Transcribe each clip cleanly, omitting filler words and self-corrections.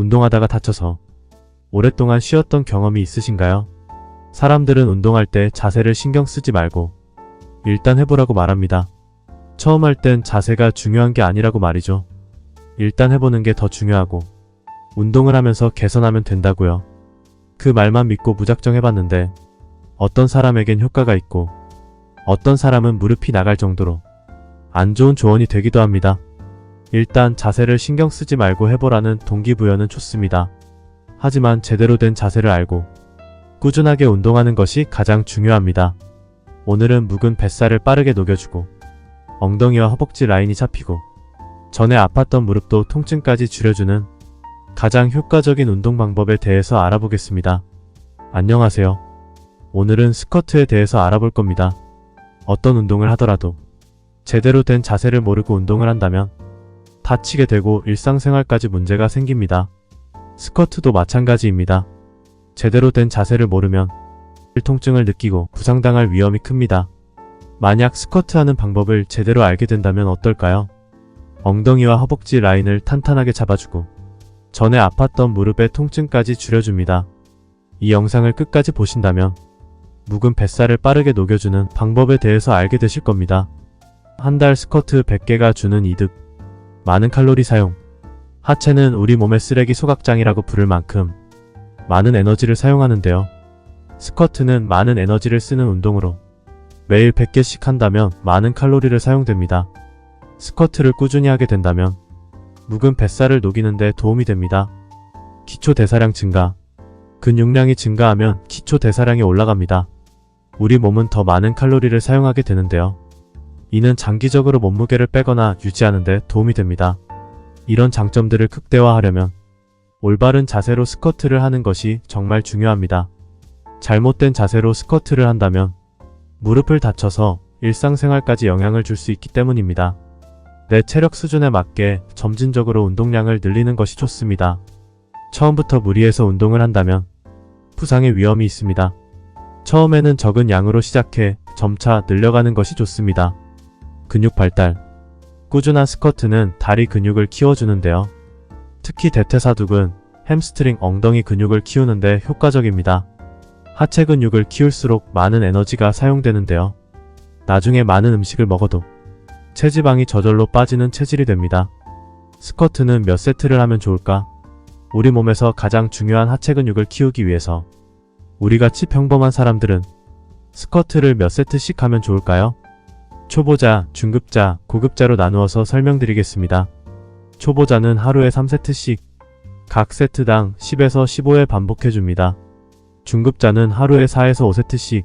운동하다가 다쳐서 오랫동안 쉬었던 경험이 있으신가요? 사람들은 운동할 때 자세를 신경 쓰지 말고 일단 해보라고 말합니다. 처음 할 땐 자세가 중요한 게 아니라고 말이죠. 일단 해보는 게 더 중요하고 운동을 하면서 개선하면 된다고요. 그 말만 믿고 무작정 해봤는데 어떤 사람에겐 효과가 있고 어떤 사람은 무릎이 나갈 정도로 안 좋은 조언이 되기도 합니다. 일단 자세를 신경 쓰지 말고 해보라는 동기부여는 좋습니다. 하지만 제대로 된 자세를 알고 꾸준하게 운동하는 것이 가장 중요합니다. 오늘은 묵은 뱃살을 빠르게 녹여주고 엉덩이와 허벅지 라인이 잡히고 전에 아팠던 무릎도 통증까지 줄여주는 가장 효과적인 운동 방법에 대해서 알아보겠습니다. 안녕하세요. 오늘은 스쿼트에 대해서 알아볼 겁니다. 어떤 운동을 하더라도 제대로 된 자세를 모르고 운동을 한다면 다치게 되고 일상생활까지 문제가 생깁니다. 스쿼트도 마찬가지입니다. 제대로 된 자세를 모르면 통증을 느끼고 부상당할 위험이 큽니다. 만약 스쿼트하는 방법을 제대로 알게 된다면 어떨까요? 엉덩이와 허벅지 라인을 탄탄하게 잡아주고 전에 아팠던 무릎의 통증까지 줄여줍니다. 이 영상을 끝까지 보신다면 묵은 뱃살을 빠르게 녹여주는 방법에 대해서 알게 되실 겁니다. 한 달 스쿼트 100개가 주는 이득. 많은 칼로리 사용. 하체는 우리 몸의 쓰레기 소각장이라고 부를 만큼 많은 에너지를 사용하는데요. 스쿼트는 많은 에너지를 쓰는 운동으로 매일 100개씩 한다면 많은 칼로리를 사용됩니다. 스쿼트를 꾸준히 하게 된다면 묵은 뱃살을 녹이는데 도움이 됩니다. 기초 대사량 증가. 근육량이 증가하면 기초 대사량이 올라갑니다. 우리 몸은 더 많은 칼로리를 사용하게 되는데요. 이는 장기적으로 몸무게를 빼거나 유지하는 데 도움이 됩니다. 이런 장점들을 극대화하려면 올바른 자세로 스쿼트를 하는 것이 정말 중요합니다. 잘못된 자세로 스쿼트를 한다면 무릎을 다쳐서 일상생활까지 영향을 줄 수 있기 때문입니다. 내 체력 수준에 맞게 점진적으로 운동량을 늘리는 것이 좋습니다. 처음부터 무리해서 운동을 한다면 부상의 위험이 있습니다. 처음에는 적은 양으로 시작해 점차 늘려가는 것이 좋습니다. 근육 발달. 꾸준한 스쿼트는 다리 근육을 키워주는데요. 특히 대퇴사두근, 햄스트링, 엉덩이 근육을 키우는데 효과적입니다. 하체 근육을 키울수록 많은 에너지가 사용되는데요. 나중에 많은 음식을 먹어도 체지방이 저절로 빠지는 체질이 됩니다. 스쿼트는 몇 세트를 하면 좋을까? 우리 몸에서 가장 중요한 하체 근육을 키우기 위해서 우리같이 평범한 사람들은 스쿼트를 몇 세트씩 하면 좋을까요? 초보자, 중급자, 고급자로 나누어서 설명드리겠습니다. 초보자는 하루에 3세트씩 각 세트당 10에서 15회 반복해줍니다. 중급자는 하루에 4에서 5세트씩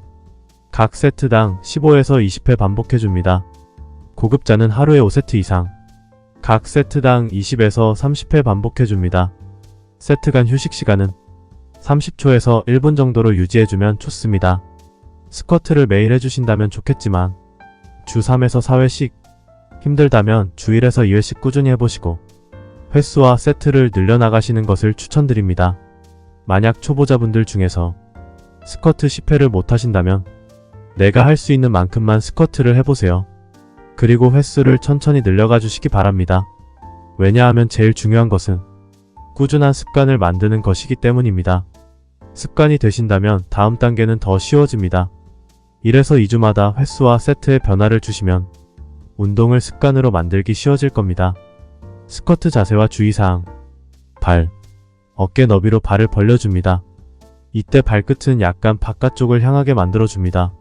각 세트당 15에서 20회 반복해줍니다. 고급자는 하루에 5세트 이상 각 세트당 20에서 30회 반복해줍니다. 세트 간 휴식 시간은 30초에서 1분 정도로 유지해주면 좋습니다. 스쿼트를 매일 해주신다면 좋겠지만 주 3에서 4회씩, 힘들다면 주 1에서 2회씩 꾸준히 해보시고 횟수와 세트를 늘려나가시는 것을 추천드립니다. 만약 초보자분들 중에서 스쿼트 10회를 못하신다면 내가 할 수 있는 만큼만 스쿼트를 해보세요. 그리고 횟수를 천천히 늘려가 주시기 바랍니다. 왜냐하면 제일 중요한 것은 꾸준한 습관을 만드는 것이기 때문입니다. 습관이 되신다면 다음 단계는 더 쉬워집니다. 1에서 2주마다 횟수와 세트의 변화를 주시면 운동을 습관으로 만들기 쉬워질 겁니다. 스쿼트 자세와 주의사항. 발, 어깨 너비로 발을 벌려줍니다. 이때 발끝은 약간 바깥쪽을 향하게 만들어줍니다.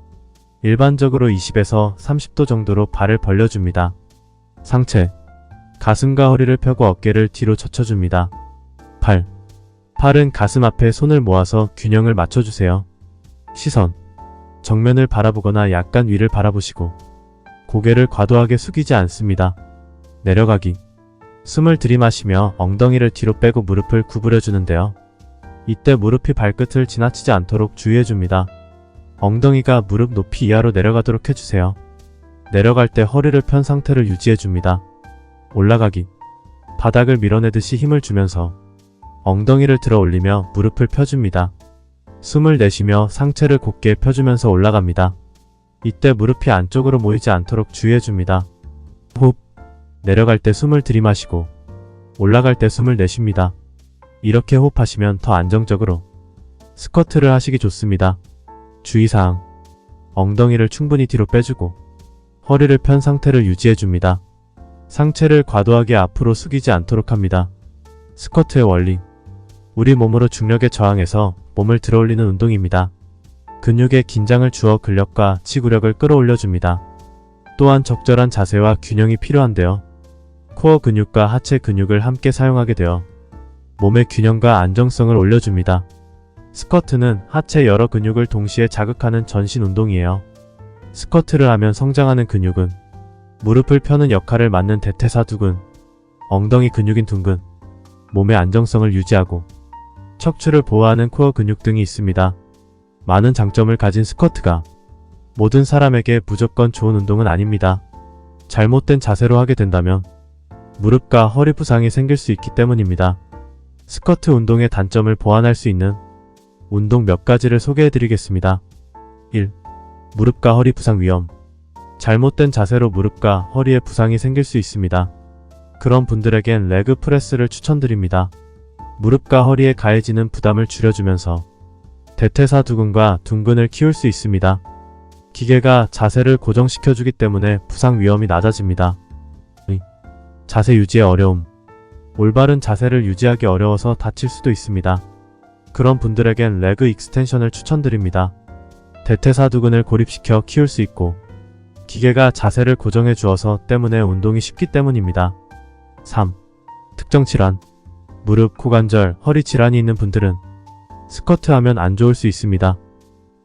일반적으로 20에서 30도 정도로 발을 벌려줍니다. 상체, 가슴과 허리를 펴고 어깨를 뒤로 젖혀줍니다. 팔은 가슴 앞에 손을 모아서 균형을 맞춰주세요. 시선, 정면을 바라보거나 약간 위를 바라보시고 고개를 과도하게 숙이지 않습니다. 내려가기, 숨을 들이마시며 엉덩이를 뒤로 빼고 무릎을 구부려주는데요. 이때 무릎이 발끝을 지나치지 않도록 주의해줍니다. 엉덩이가 무릎 높이 이하로 내려가도록 해주세요. 내려갈 때 허리를 편 상태를 유지해줍니다. 올라가기, 바닥을 밀어내듯이 힘을 주면서 엉덩이를 들어 올리며 무릎을 펴줍니다. 숨을 내쉬며 상체를 곧게 펴주면서 올라갑니다. 이때 무릎이 안쪽으로 모이지 않도록 주의해줍니다. 호흡, 내려갈 때 숨을 들이마시고 올라갈 때 숨을 내쉽니다. 이렇게 호흡하시면 더 안정적으로 스쿼트를 하시기 좋습니다. 주의사항. 엉덩이를 충분히 뒤로 빼주고 허리를 편 상태를 유지해줍니다. 상체를 과도하게 앞으로 숙이지 않도록 합니다. 스쿼트의 원리. 우리 몸으로 중력에 저항해서 몸을 들어올리는 운동입니다. 근육에 긴장을 주어 근력과 지구력을 끌어올려줍니다. 또한 적절한 자세와 균형이 필요한데요. 코어 근육과 하체 근육을 함께 사용하게 되어 몸의 균형과 안정성을 올려줍니다. 스쿼트는 하체 여러 근육을 동시에 자극하는 전신 운동이에요. 스쿼트를 하면 성장하는 근육은 무릎을 펴는 역할을 맡는 대퇴사두근, 엉덩이 근육인 둔근, 몸의 안정성을 유지하고 척추를 보호하는 코어 근육 등이 있습니다. 많은 장점을 가진 스쿼트가 모든 사람에게 무조건 좋은 운동은 아닙니다. 잘못된 자세로 하게 된다면 무릎과 허리 부상이 생길 수 있기 때문입니다. 스쿼트 운동의 단점을 보완할 수 있는 운동 몇 가지를 소개해드리겠습니다. 1. 무릎과 허리 부상 위험. 잘못된 자세로 무릎과 허리에 부상이 생길 수 있습니다. 그런 분들에겐 레그 프레스를 추천드립니다. 무릎과 허리에 가해지는 부담을 줄여주면서 대퇴사두근과 둔근을 키울 수 있습니다. 기계가 자세를 고정시켜주기 때문에 부상 위험이 낮아집니다. 2. 자세 유지의 어려움. 올바른 자세를 유지하기 어려워서 다칠 수도 있습니다. 그런 분들에겐 레그 익스텐션을 추천드립니다. 대퇴사두근을 고립시켜 키울 수 있고 기계가 자세를 고정해 주어서 때문에 운동이 쉽기 때문입니다. 3. 특정 질환. 무릎, 고관절, 허리 질환이 있는 분들은 스쿼트 하면 안 좋을 수 있습니다.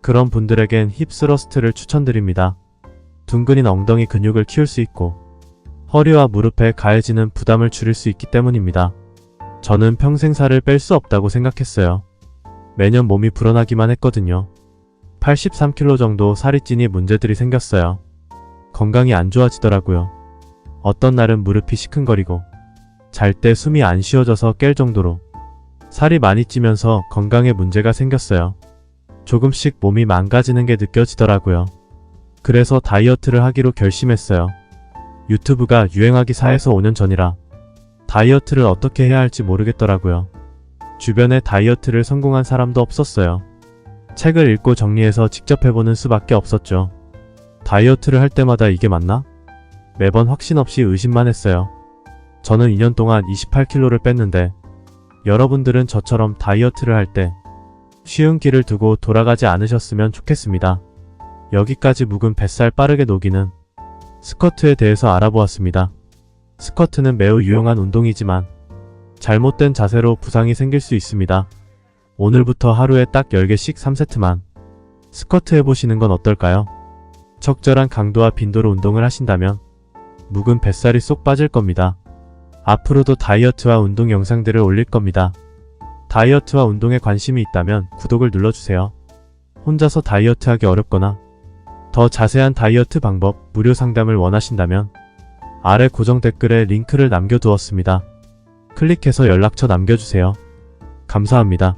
그런 분들에겐 힙 스러스트를 추천드립니다. 둔근인 엉덩이 근육을 키울 수 있고 허리와 무릎에 가해지는 부담을 줄일 수 있기 때문입니다. 저는 평생 살을 뺄 수 없다고 생각했어요. 매년 몸이 불어나기만 했거든요. 83kg 정도 살이 찌니 문제들이 생겼어요. 건강이 안 좋아지더라고요. 어떤 날은 무릎이 시큰거리고 잘 때 숨이 안 쉬어져서 깰 정도로 살이 많이 찌면서 건강에 문제가 생겼어요. 조금씩 몸이 망가지는 게 느껴지더라고요. 그래서 다이어트를 하기로 결심했어요. 유튜브가 유행하기 4에서 5년 전이라 다이어트를 어떻게 해야 할지 모르겠더라고요. 주변에 다이어트를 성공한 사람도 없었어요. 책을 읽고 정리해서 직접 해보는 수밖에 없었죠. 다이어트를 할 때마다 이게 맞나? 매번 확신 없이 의심만 했어요. 저는 2년 동안 28kg를 뺐는데 여러분들은 저처럼 다이어트를 할 때 쉬운 길을 두고 돌아가지 않으셨으면 좋겠습니다. 여기까지 묵은 뱃살 빠르게 녹이는 스쿼트에 대해서 알아보았습니다. 스쿼트는 매우 유용한 운동이지만 잘못된 자세로 부상이 생길 수 있습니다. 오늘부터 하루에 딱 10개씩 3세트만 스쿼트 해보시는 건 어떨까요? 적절한 강도와 빈도로 운동을 하신다면 묵은 뱃살이 쏙 빠질 겁니다. 앞으로도 다이어트와 운동 영상들을 올릴 겁니다. 다이어트와 운동에 관심이 있다면 구독을 눌러주세요. 혼자서 다이어트하기 어렵거나 더 자세한 다이어트 방법, 무료 상담을 원하신다면 아래 고정 댓글에 링크를 남겨두었습니다. 클릭해서 연락처 남겨주세요. 감사합니다.